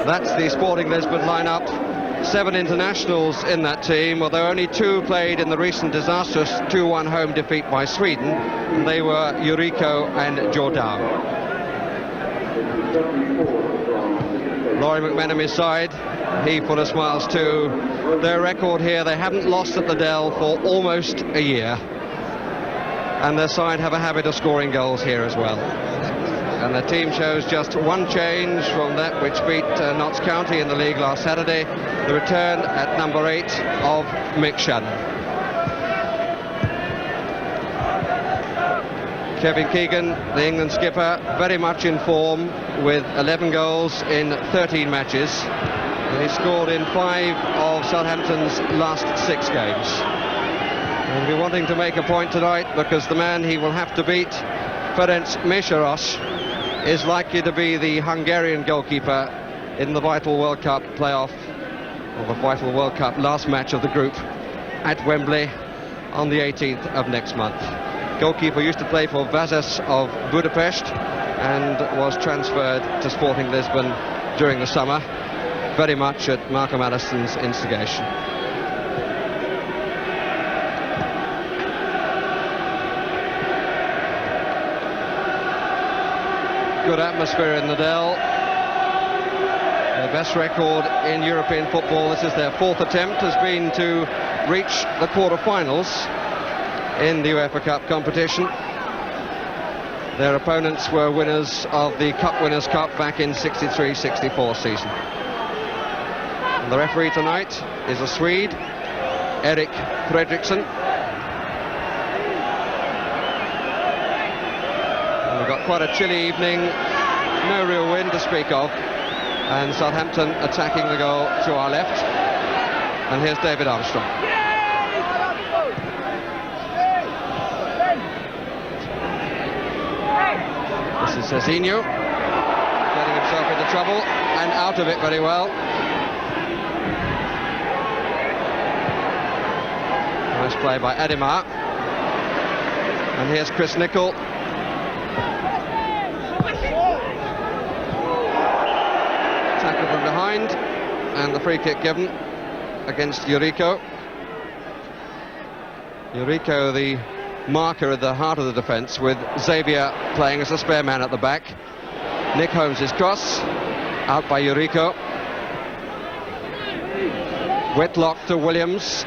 That's the Sporting Lisbon lineup. 7 internationals in that team, although only 2 played in the recent disastrous 2-1 home defeat by Sweden. And they were Yuriko and Jordao. Laurie McMenamin's side, he full of smiles too. Their record here, they haven't lost at the Dell for almost a year. And their side have a habit of scoring goals here as well. And the team shows just one change from that which beat Notts County in the league last Saturday. The return at number 8 of Mick Shannon. Kevin Keegan, the England skipper, very much in form with 11 goals in 13 matches. And he scored in 5 of Southampton's last 6 games. And he'll be wanting to make a point tonight because the man he will have to beat, Ferenc Mesharos, is likely to be the Hungarian goalkeeper in the vital World Cup playoff, or the vital World Cup last match of the group at Wembley on the 18th of next month. Goalkeeper used to play for Vasas of Budapest and was transferred to Sporting Lisbon during the summer, very much at Malcolm Allison's instigation. Good atmosphere in the Dell. Their best record in European football. This is their 4th attempt, has been to reach the quarter-finals in the UEFA Cup competition. Their opponents were winners of the Cup Winners' Cup back in 63-64 season. And the referee tonight is a Swede, Erik Fredriksson. We've got quite a chilly evening, no real wind to speak of, and Southampton attacking the goal to our left. And here's David Armstrong. This is Cezinho, getting himself into trouble and out of it very well. Nice play by Ademar. And here's Chris Nicol. Tackle from behind, and the free kick given against Yuriko. Yuriko, the marker at the heart of the defence, with Xavier playing as a spare man at the back. Nick Holmes' cross, out by Yuriko. Whitlock to Williams.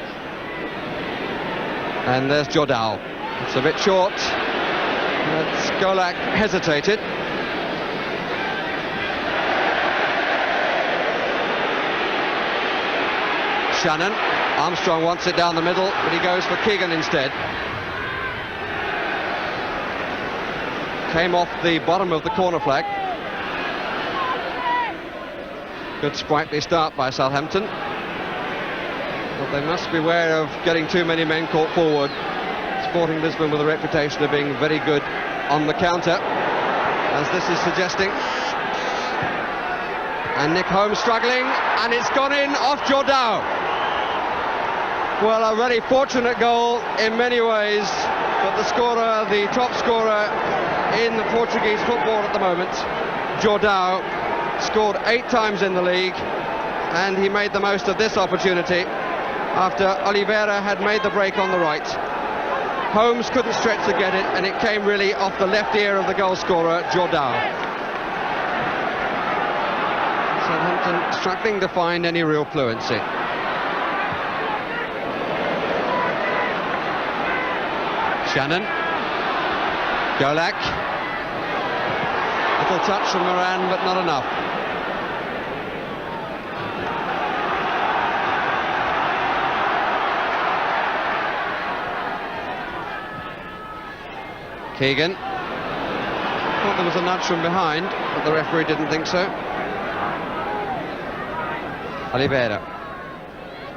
And there's Jordao. It's a bit short. Skolak hesitated. Shannon. Armstrong wants it down the middle, but he goes for Keegan instead. Came off the bottom of the corner flag. Good sprightly start by Southampton. But they must beware of getting too many men caught forward. Sporting Lisbon with a reputation of being very good on the counter, as this is suggesting. And Nick Holmes struggling, and it's gone in off Jordao. Well, a very fortunate goal in many ways, but the scorer, the top scorer in the Portuguese football at the moment, Jordao, scored 8 times in the league, and he made the most of this opportunity after Oliveira had made the break on the right. Holmes couldn't stretch to get it, and it came really off the left ear of the goal scorer, Jordao. Southampton struggling to find any real fluency. Shannon. Golak. Little touch from Moran, but not enough. Keegan. Thought there was a nudge from behind, but the referee didn't think so. Oliveira.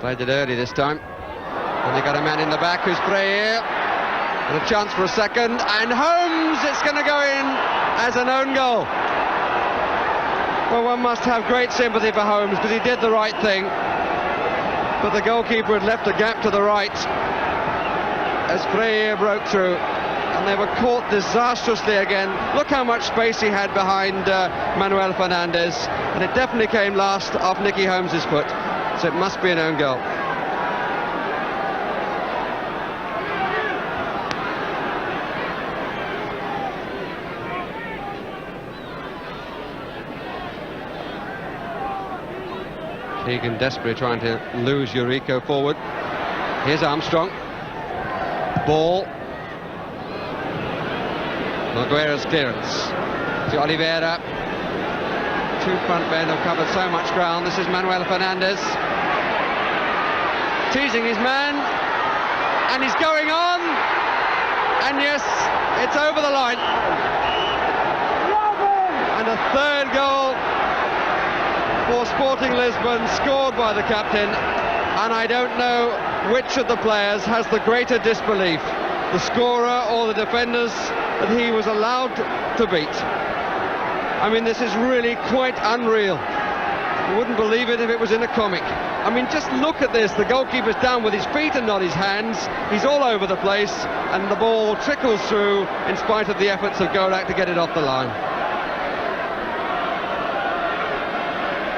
Played it early this time. And they got a man in the back who's Freire. And a chance for a second, and Holmes, it's going to go in as an own goal. Well, one must have great sympathy for Holmes, because he did the right thing. But the goalkeeper had left a gap to the right as Freire broke through, and they were caught disastrously again. Look how much space he had behind Manuel Fernandes, and it definitely came last off Nicky Holmes's foot, so it must be an own goal. Keegan desperately trying to lose Eurico forward. Here's Armstrong. Ball. Maguire's clearance. To Oliveira. Two front men have covered so much ground. This is Manuel Fernandes. Teasing his man. And he's going on. And yes, it's over the line. And a third goal for Sporting Lisbon, scored by the captain, and I don't know which of the players has the greater disbelief, the scorer or the defenders, that he was allowed to beat. I mean, this is really quite unreal. You wouldn't believe it if it was in a comic. I mean, just look at this. The goalkeeper's down with his feet and not his hands. He's all over the place, and the ball trickles through in spite of the efforts of Golak to get it off the line.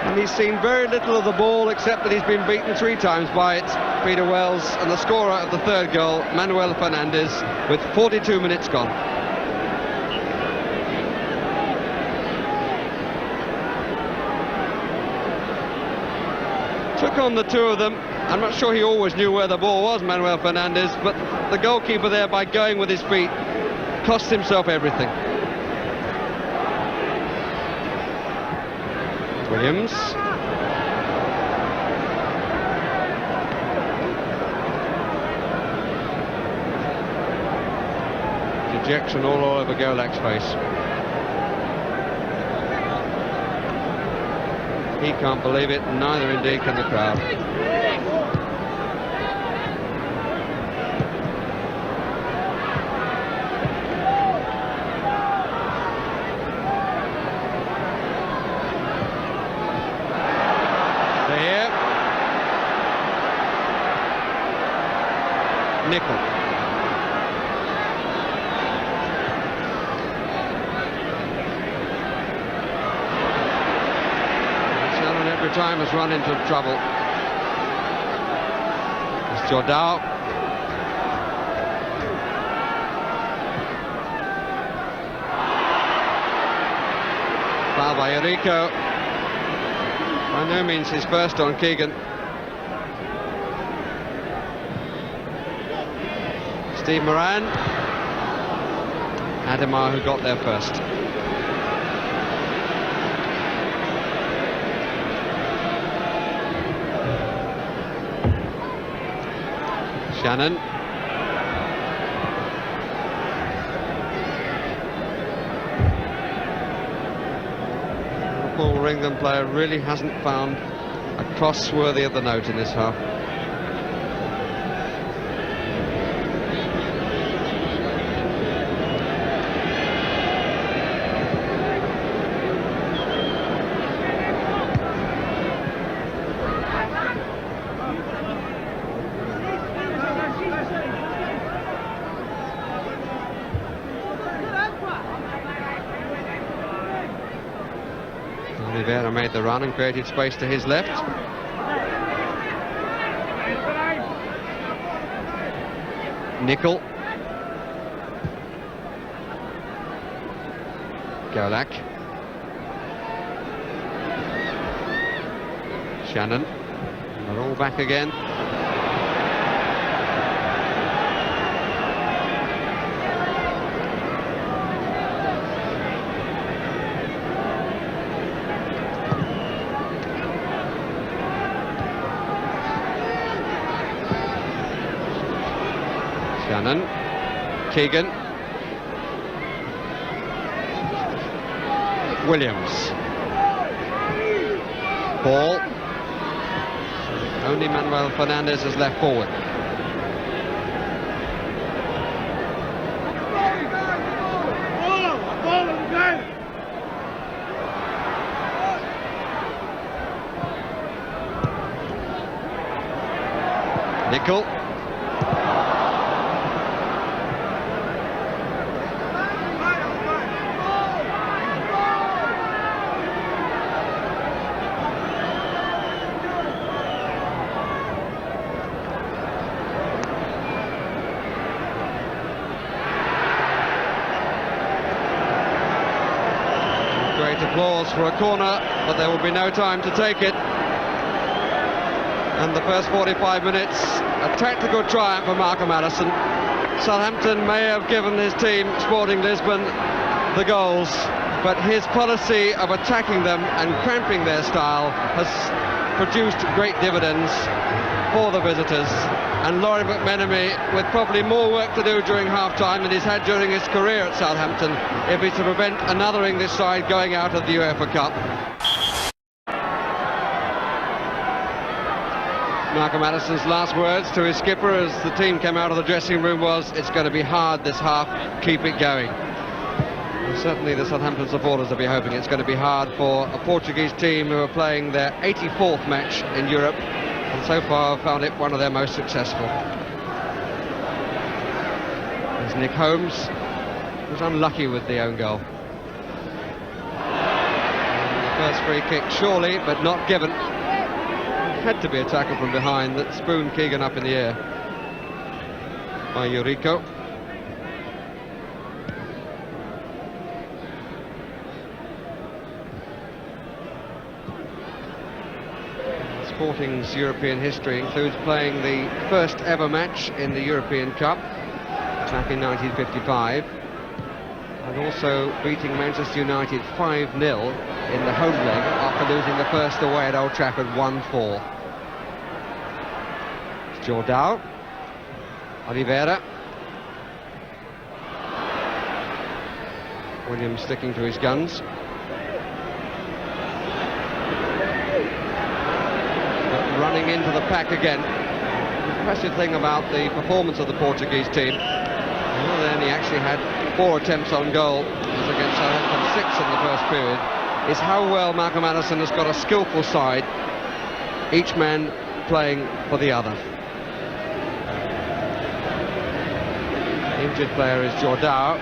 And he's seen very little of the ball, except that he's been beaten 3 times by it, Peter Wells, and the scorer of the third goal, Manuel Fernandes, with 42 minutes gone. Took on the two of them. I'm not sure he always knew where the ball was, Manuel Fernandes, but the goalkeeper there, by going with his feet, cost himself everything. Williams. Dejection all over Golak's face. He can't believe it, neither indeed can the crowd. Nickel. Shannon every time has run into trouble. It's Jordao. Foul by Eurico. By no means his first on Keegan. Steve Moran. Ademar, who got there first. Shannon. The Paul Ringland player really hasn't found a cross worthy of the note in this half. Oliveira made the run and created space to his left. Nickel. Golak. Shannon. They're all back again. Shannon, Keegan, Williams, ball, only Manuel Fernandes is left forward. calls for a corner, but there will be no time to take it. And the first 45 minutes, a tactical triumph for Malcolm Allison. Southampton may have given his team, Sporting Lisbon, the goals, but his policy of attacking them and cramping their style has produced great dividends for the visitors. And Laurie McMenemy, with probably more work to do during half-time than he's had during his career at Southampton, if he's to prevent another English side going out of the UEFA Cup. Malcolm Allison's last words to his skipper as the team came out of the dressing room was, "It's going to be hard this half, keep it going." And certainly the Southampton supporters will be hoping it's going to be hard for a Portuguese team who are playing their 84th match in Europe, and so far have found it one of their most successful. There's Nick Holmes, who was unlucky with the own goal. And the first free kick surely, but not given. Had to be a tackle from behind that spooned Keegan up in the air by Yuriko. Sporting's European history includes playing the first ever match in the European Cup back in 1955, and also beating Manchester United 5-0 in the home leg after losing the first away at Old Trafford 1-4. Jordao, Oliveira, Williams sticking to his guns. But running into the pack again. The impressive thing about the performance of the Portuguese team, well, then he actually had 4 attempts on goal, as against Southampton 6 in the first period, is how well Malcolm Allison has got a skillful side, each man playing for the other. The injured player is Jordao,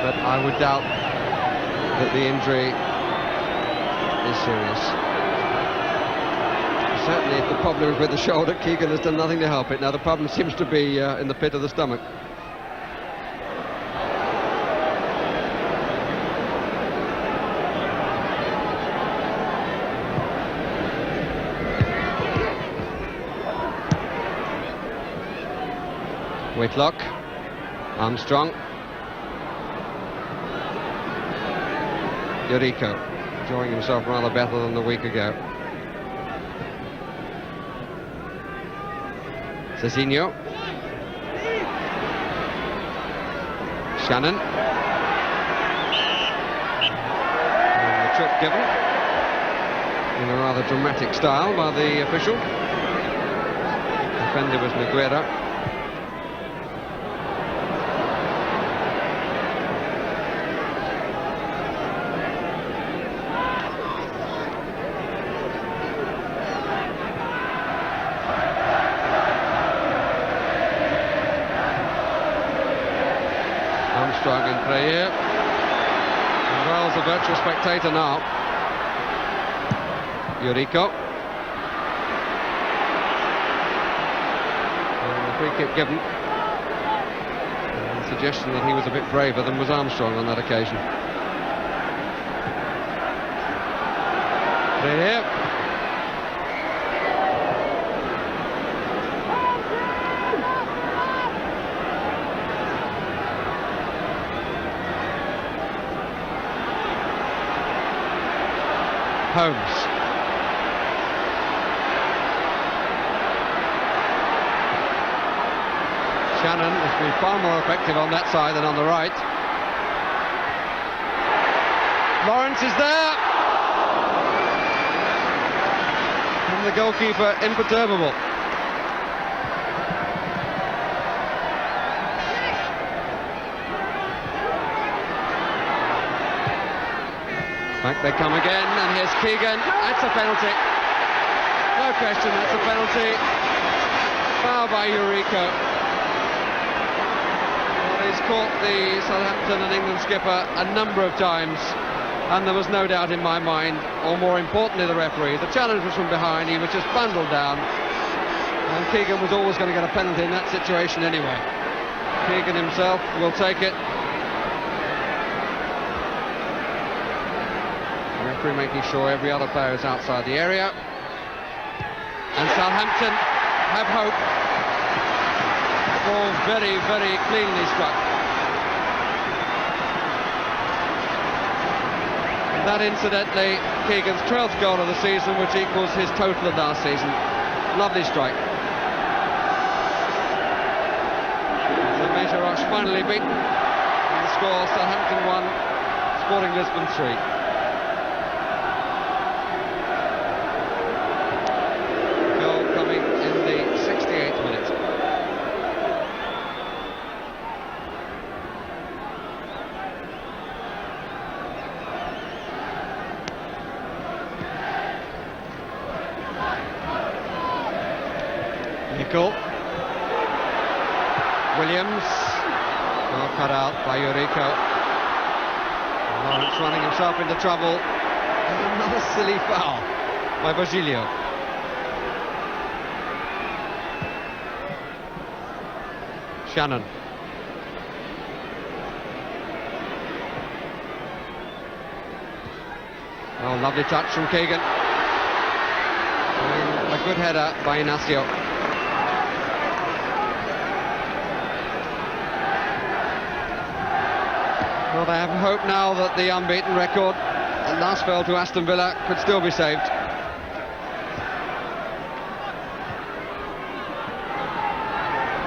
but I would doubt that the injury is serious. Certainly if the problem is with the shoulder, Keegan has done nothing to help it. Now the problem seems to be in the pit of the stomach. Whitlock, Armstrong, Yuriko, enjoying himself rather better than the week ago. Cezinho, Shannon, and the trip given in a rather dramatic style by the official. The defender was Negreira. Armstrong and Freire. And Wells a virtual spectator now. Yuriko. And the free kick given. And the suggestion that he was a bit braver than was Armstrong on that occasion. Freire. Holmes. Shannon has been far more effective on that side than on the right. Lawrence is there. And the goalkeeper imperturbable. Back they come again, and here's Keegan. That's a penalty. No question, that's a penalty. Foul by Yuriko. Well, he's caught the Southampton and England skipper a number of times, and there was no doubt in my mind, or more importantly the referee, the challenge was from behind, he was just bundled down, and Keegan was always going to get a penalty in that situation anyway. Keegan himself will take it. referee making sure every other player is outside the area. And Southampton have hope. The ball very, very cleanly struck. And that, incidentally, Keegan's 12th goal of the season, which equals his total of last season. Lovely strike. So Mejerosh finally beaten. And the score: Southampton 1, Sporting Lisbon 3. Goal coming in the 68th minute. Nicol. Williams. Well cut out by Eurico. Lawrence running himself into trouble. And another silly foul by Virgilio. Shannon. Oh, lovely touch from Keegan. And a good header by Inacio. Well, they have hope now that the unbeaten record at last spell to Aston Villa could still be saved.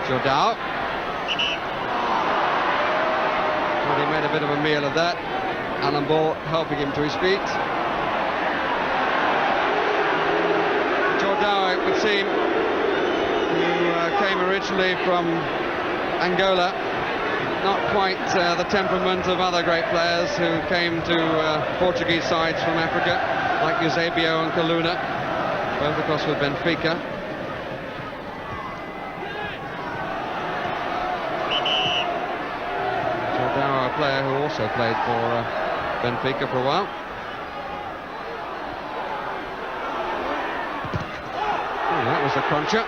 Jordao. Well, he made a bit of a meal of that. Alan Ball helping him to his feet. Jordao, it would seem, who came originally from Angola. Not quite the temperament of other great players who came to Portuguese sides from Africa, like Eusebio and Kaluna, both of course with Benfica. Jordao, a player who also played for Benfica for a while. Oh, that was a cruncher.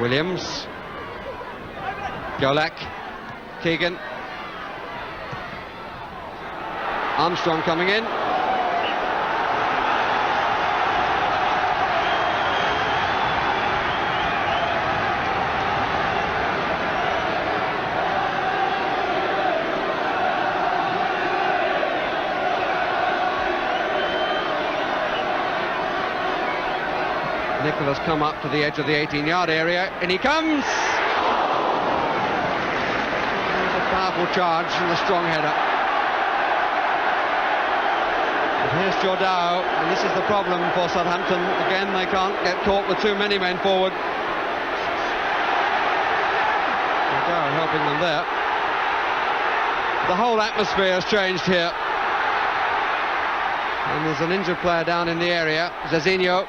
Williams, Golak, Keegan, Armstrong coming in. Nicholas come up to the edge of the 18-yard area, and he comes! There's a powerful charge and a strong header. And here's Jordao, and this is the problem for Southampton. Again, they can't get caught with too many men forward. Jordao helping them there. The whole atmosphere has changed here. And there's an injured player down in the area, Zezinho.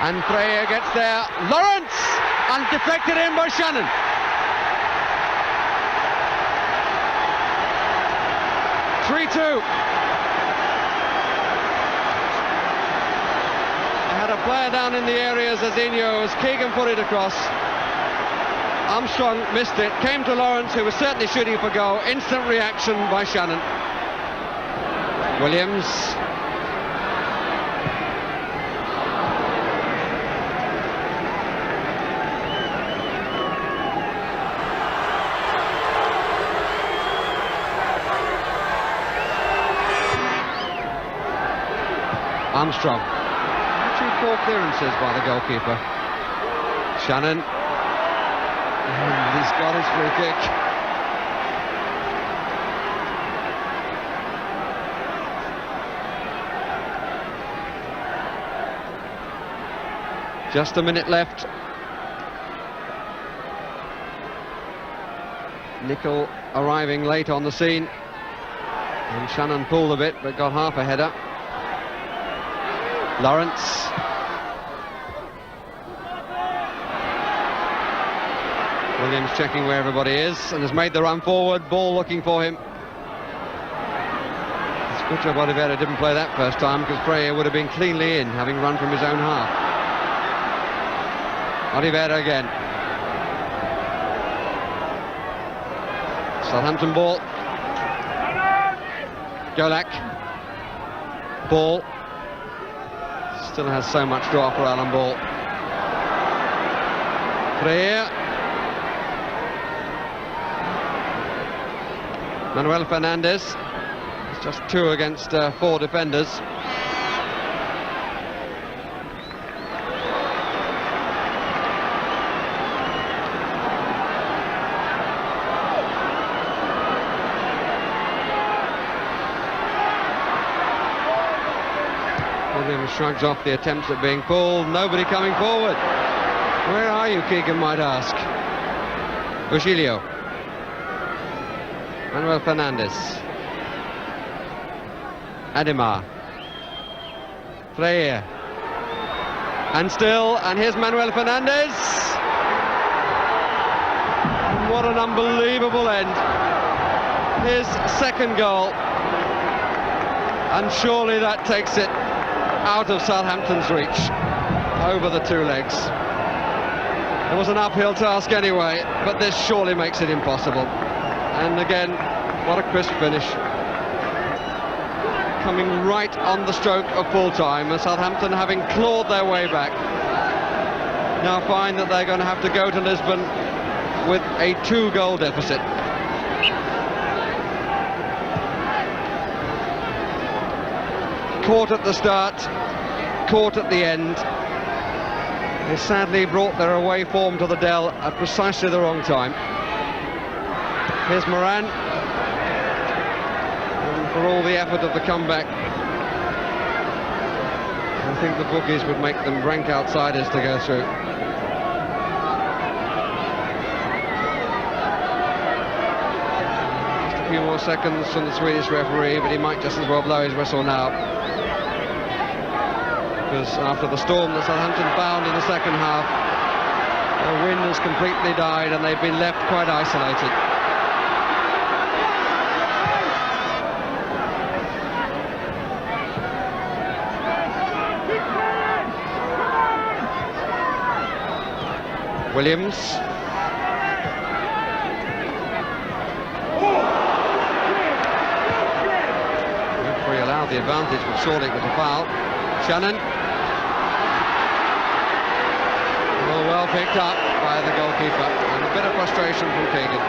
And Freya gets there. Lawrence! And deflected in by Shannon. Had a player down in the area, Zezinho, as Keegan put it across. Armstrong missed it, came to Lawrence, who was certainly shooting for goal. Instant reaction by Shannon. Williams. Armstrong. 2 poor clearances by the goalkeeper. Shannon. And he's got his free kick. Just a minute left. Nicol arriving late on the scene. And Shannon pulled a bit, but got half a header. Lawrence. Williams checking where everybody is and has made the run forward. Ball looking for him. It's good job Oliveira didn't play that first time, because Freya would have been cleanly in, having run from his own half. Oliveira again. Southampton ball. Golak. Ball. Still has so much to offer, Alan Ball. Freire. Manuel Fernandes. It's just 2 against 4 defenders. Williams shrugs off the attempts at being pulled. Nobody coming forward. Where are you, Keegan might ask. Virgilio. Manuel Fernandes. Ademar. Freire. And still, and here's Manuel Fernandes. What an unbelievable end. His second goal. And surely that takes it out of Southampton's reach, over the 2 legs. It was an uphill task anyway, but this surely makes it impossible. And again, what a crisp finish. Coming right on the stroke of full time, and Southampton, having clawed their way back, now find that they're going to have to go to Lisbon with a 2-goal deficit. Caught at the start, caught at the end. They sadly brought their away form to the Dell at precisely the wrong time. Here's Moran. And for all the effort of the comeback, I think the bookies would make them rank outsiders to go through. Just a few more seconds from the Swedish referee, but he might just as well blow his whistle now. Because after the storm that Southampton found in the second half, their wind has completely died and they've been left quite isolated. Williams. The referee allowed the advantage, but surely it was a foul. Shannon. Well picked up by the goalkeeper, and a bit of frustration from Keegan.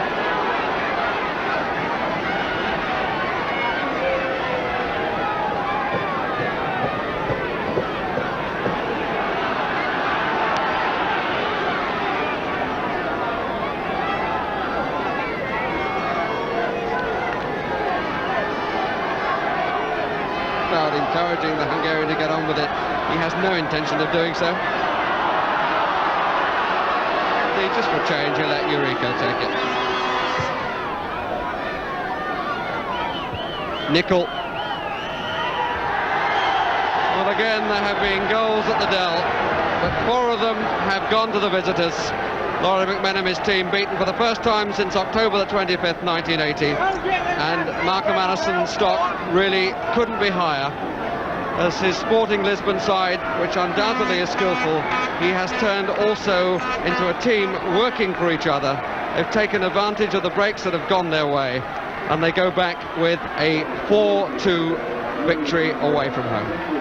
Crowd encouraging the Hungarian to get on with it. He has no intention of doing so. Just for change, he'll let Eureka take it. Nickel. Well, again, there have been goals at the Dell, but 4 of them have gone to the visitors. Laurie McMenamin's team beaten for the first time since October the 25th, 1980. And Malcolm Allison's stock really couldn't be higher. As his Sporting Lisbon side, which undoubtedly is skillful, he has turned also into a team working for each other. They've taken advantage of the breaks that have gone their way, and they go back with a 4-2 victory away from home.